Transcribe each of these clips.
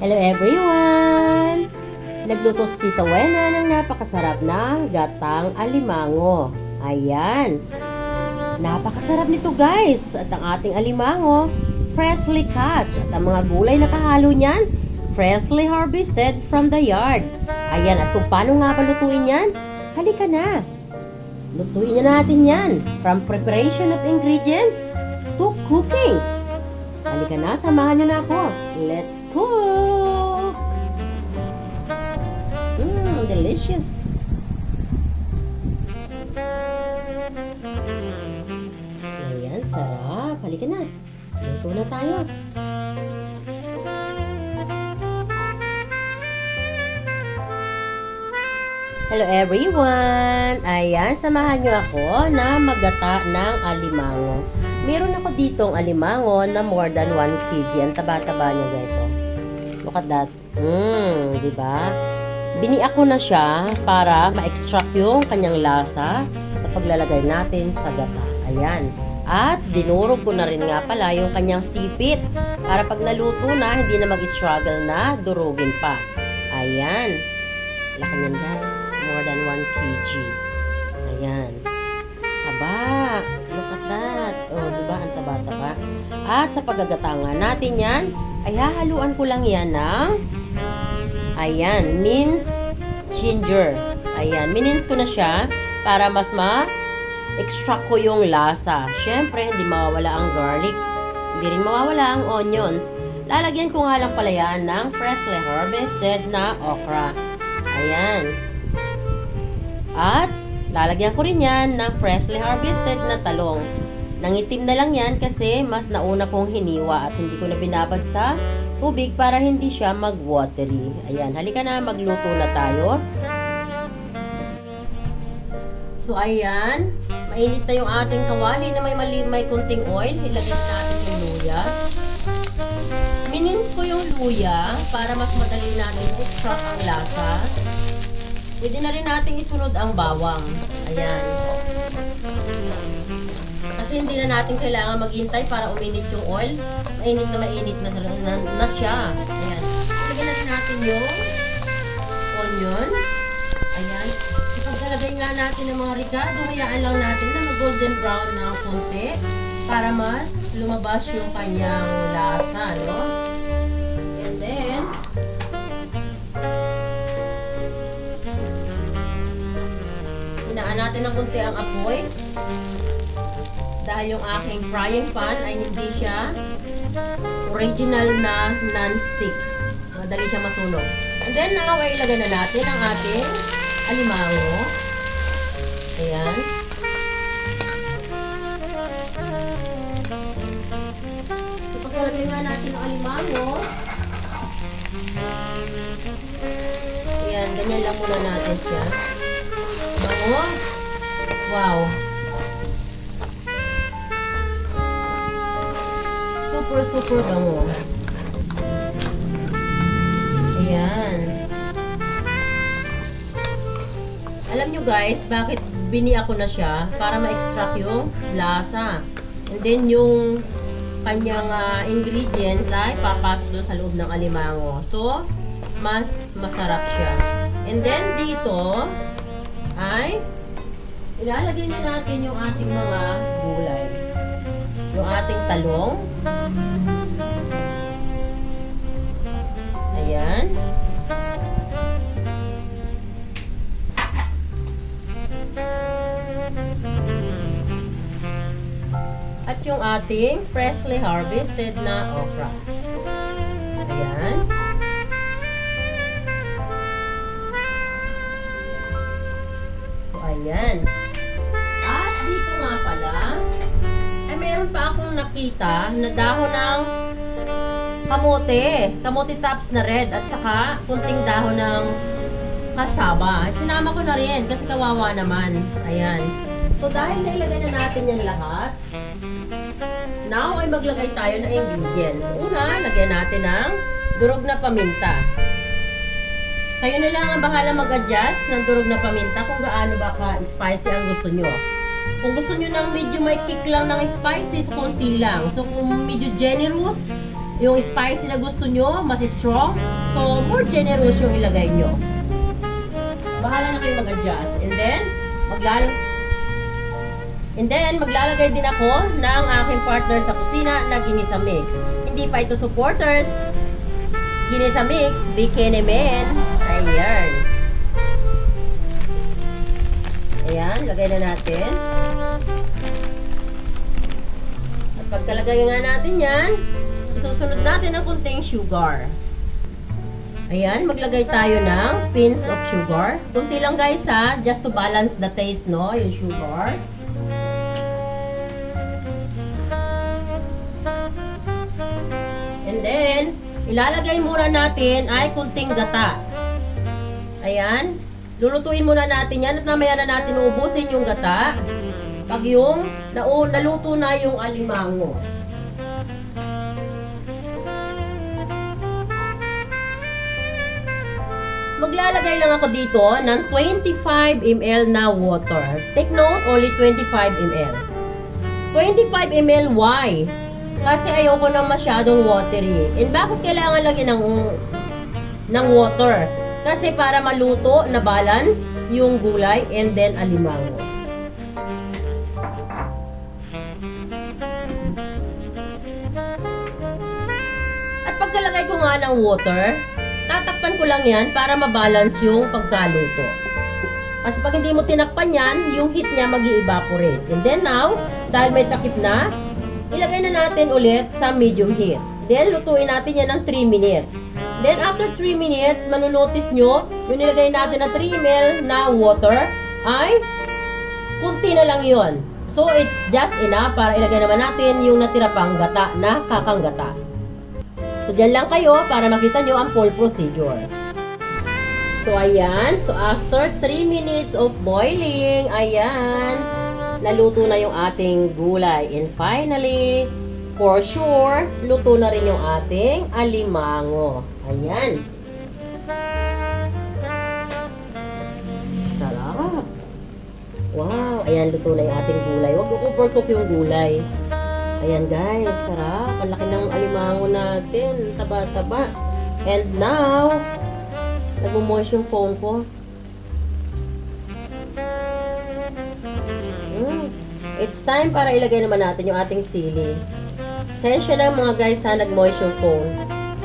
Hello everyone! Nagluto si Tita Wena ng napakasarap na gatang alimango. Ayan. Napakasarap nito guys. At ang ating alimango, freshly cut. At ang mga gulay na kahalo niyan, freshly harvested from the yard. Ayan. At kung paano nga ba lutuin yan? Halika na. Lutuin na natin yan. From preparation of ingredients to cooking. Halika na, samahan niyo na ako. Let's cook! Delicious! Ayan, sarap. Halika na. Luto na tayo. Hello everyone! Ayan, samahan niyo ako na maggata ng alimango. Meron ako ditong alimango na more than 1 kg. Ang taba-taba niya guys. Oh. Look at that. Diba? Biniak ko na siya para ma-extract yung kanyang lasa sa paglalagay natin sa gata. Ayan. At dinurog ko na rin nga pala yung kanyang sipit para pag naluto na, hindi na mag-struggle na durugin pa. Ayan. Laki niyan guys. More than 1 kg. Ayan. Aba, look at that. Oh, diba? Ang taba-taba. At sa paggagatangan natin yan, ay hahaluan ko lang yan ng ayan, minced ginger. Ayan, minins ko na siya para mas ma-extract ko yung lasa. Syempre, hindi mawawala ang garlic. Hindi rin mawawala ang onions. Lalagyan ko nga lang pala yan ng freshly harvested na okra. Ayan. At lalagyan ko rin yan ng freshly harvested na talong. Nangitim na lang yan kasi mas nauna kong hiniwa at hindi ko na binabad sa tubig para hindi siya mag-watery. Ayan, halika na, magluto na tayo. So, ayan. Mainit na yung ating kawali na may kunting oil. Ilagay natin yung luya. Minins ko yung luya para mas madali natin i-extract ang lasa. Pwede na rin natin isunod ang bawang. Ayan. Kasi hindi na natin kailangan maghintay para uminit yung oil. Mainit na siya. Ayan. Ilagay na natin yung onion. Ayan. Ipaglalagay nga natin ng mga ricado. Hayaan lang natin na mag-golden brown na konti para mas lumabas yung kanyang lasa, no? And then, hinaan natin ng konti ang apoy. Dahil yung aking frying pan ay hindi siya original na non-stick. Madali siya masunog. And then now ay ilagay na natin ang ating alimango. Ayan. Ipaglalagay nga natin ang alimango. Ayan, ganyan lang muna natin siya. Bango. Wow. Super bango. Ayan. Alam nyo guys, bakit biniak ko na siya? Para ma-extract yung lasa. And then yung kanyang ingredients ay papasok doon sa loob ng alimango. So, mas masarap siya. And then dito ay ilalagay na natin yung ating mga gulay. Yung ating talong. Ayan. At yung ating freshly harvested na okra. Ayan. So, ayan. At dito nga pala, ay meron pa akong nakita na dahon ng kamote tops na red at saka kunting dahon ng kasaba. Sinama ko na rin kasi kawawa naman. Ayan. So dahil nailagay na natin yan lahat, now ay maglagay tayo ng ingredients. Una, lagyan natin ng durog na paminta. Kayo na lang ang bahala mag-adjust ng durog na paminta kung gaano ba ka-spicy ang gusto nyo. Kung gusto nyo ng medyo may kick lang ng spicy, so konti lang. So kung medyo generous, yung spicy na gusto nyo, mas strong. So, more generous yung ilagay nyo. Bahala na kayo mag-adjust. And then, maglalagay din ako ng aking partner sa kusina na ginisa mix. Hindi pa ito supporters. Ginisa mix, Bikini Men. Ayan. Ayan, lagay na natin. At pagkalagay nga natin yan, isusunod natin ng kunting sugar. Ayan, maglagay tayo ng pinch of sugar. Kunti lang guys ha, just to balance the taste, no, yung sugar. And then, ilalagay muna natin ay kunting gata. Ayan, lulutuin muna natin yan at mamaya na natin uubusin yung gata. Pag yung naluto na yung alimango. Maglalagay lang ako dito ng 25 ml na water. Take note, only 25 ml. 25 ml, why? Kasi ayoko na masyadong watery. And bakit kailangan lagyan ng water? Kasi para maluto na balance yung gulay and then alimango. At pagkalagay ko nga ng water, tatakpan ko lang yan para mabalance yung pagkaluto. Kasi pag hindi mo tinakpan yan, yung heat niya mag-i-evaporate. And then now, dahil may takip na, ilagay na natin ulit sa medium heat. Then, lutuin natin yan ng 3 minutes. Then, after 3 minutes, manunotice nyo, yung nilagay natin na 3 ml na water, ay kunti na lang yon. So, it's just enough para ilagay naman natin yung natira pang gata na kakanggata. So, dyan lang kayo para makita nyo ang full procedure. So, ayan. So, after 3 minutes of boiling, ayan, naluto na yung ating gulay. And finally, for sure, luto na rin yung ating alimango. Ayan. Sarap. Wow. Ayan, luto na yung ating gulay. Huwag overcook yung gulay. Ayan guys, sarap. Ang laki ng alimango natin. Taba-taba. And now, nag-moist yung phone ko. It's time para ilagay naman natin yung ating sili. Sensya na mga guys ha, nag-moist yung phone.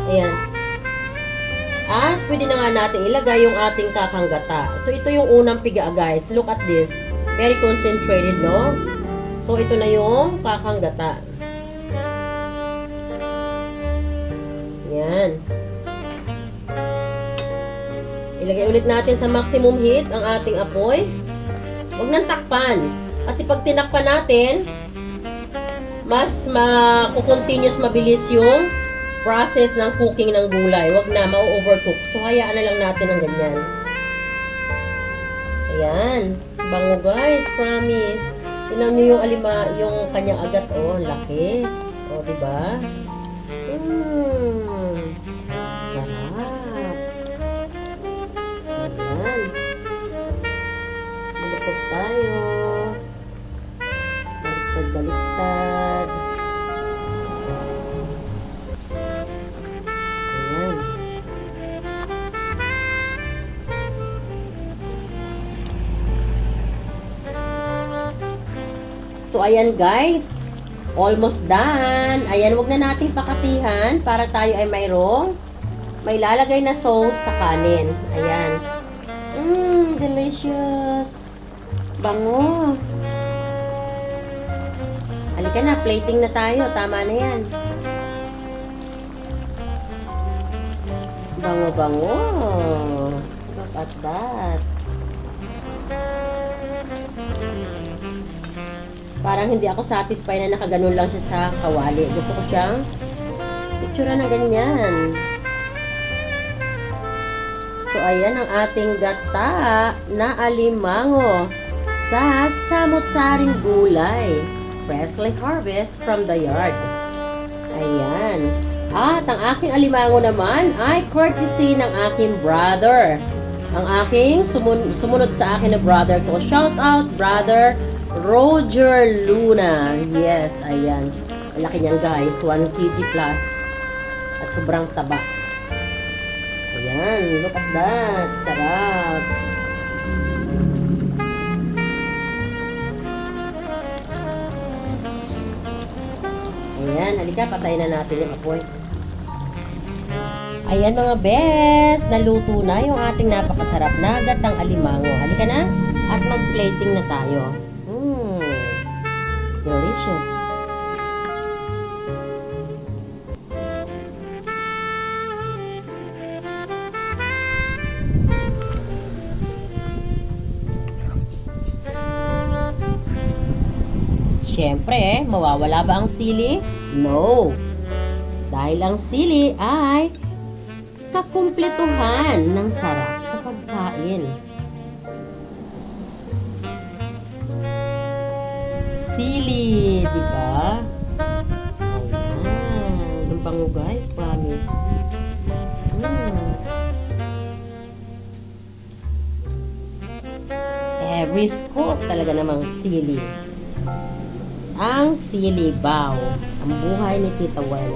Ayan. At pwede na nga natin ilagay yung ating kakanggata. So ito yung unang piga guys. Look at this. Very concentrated, no? So ito na yung kakanggata. Ayan. Ilagay ulit natin sa maximum heat ang ating apoy. Huwag nang takpan. Kasi pag tinakpan natin, mas continuous mabilis yung process ng cooking ng gulay. Huwag na, ma-overcook. So, hayaan na lang natin ng ganyan. Ayan. Bango guys, promise. Tingnan nyo yung kanyang agat. Oh, laki. Oh, diba? Sarap. Ayan. Malapad tayo. Baliktad. Ayan. So, ayan guys. Almost done. Ayan, wag na nating pakatihan para tayo ay may lalagay na sauce sa kanin. Ayan. Delicious. Bango. Halika na, plating na tayo. Tama na yan. Bango-bango. Look at that. Parang hindi ako satisfied na nakaganon lang siya sa kawali. Gusto ko siyang itsura na ganyan. So, ayan ang ating gata na alimango sa samut-saring gulay. Freshly harvest from the yard. Ayan. At ang aking alimango naman ay courtesy ng aking brother. Ang aking sumunod sa akin na brother ko. Shout out, brother Roger Luna. Yes, ayan. Ang laki niyan guys. 1 kg plus. At sobrang taba. Ayan, look at that. Sarap. Ayan, halika, patayin na natin yung apoy. Ayan mga best, naluto na yung ating napakasarap na gatang alimango. Halika na at mag-plating na tayo. Delicious. Siyempre, mawawala ba ang sili? No. Dahil ang sili ay kakumpletuhan ng sarap sa pagkain. Sili, di ba? Ayan. Ang bango guys, promise. Every scoop talaga namang sili. Ang silibaw. Ang buhay ni Tita Wena.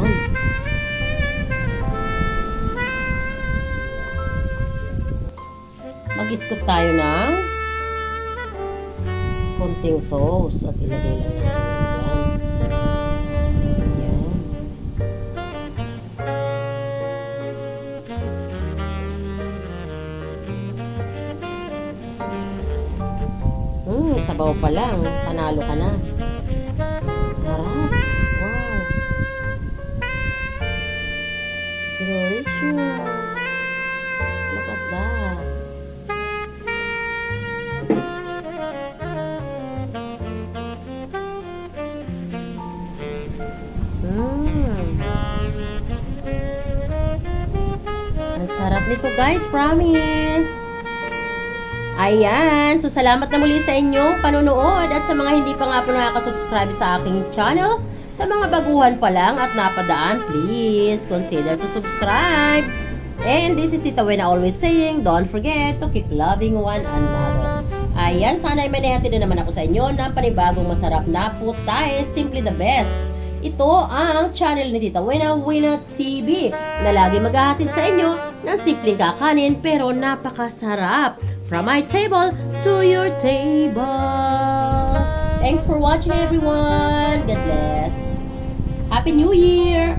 Ayan. Mag-scoop tayo ng konting sauce at ilagay lang natin yan. Sabaw pa lang, panalo ka na. Sarap. Wow. Delicious. Look at that. Ang sarap nito guys, promise. Ayan, so salamat na muli sa inyong panunood at sa mga hindi pa nga po nakaka-subscribe sa aking channel. Sa mga baguhan pa lang at napadaan, please consider to subscribe. And this is Tita Wena always saying, don't forget to keep loving one another. Ayan, sana ay may nahatid na naman ako sa inyo ng panibagong masarap na putay, simply the best. Ito ang channel ni Tita Wena, Wena TV, na lagi maghahatid sa inyo ng simpleng kakanin pero napakasarap. From my table to your table. Thanks for watching everyone. God bless. Happy New Year.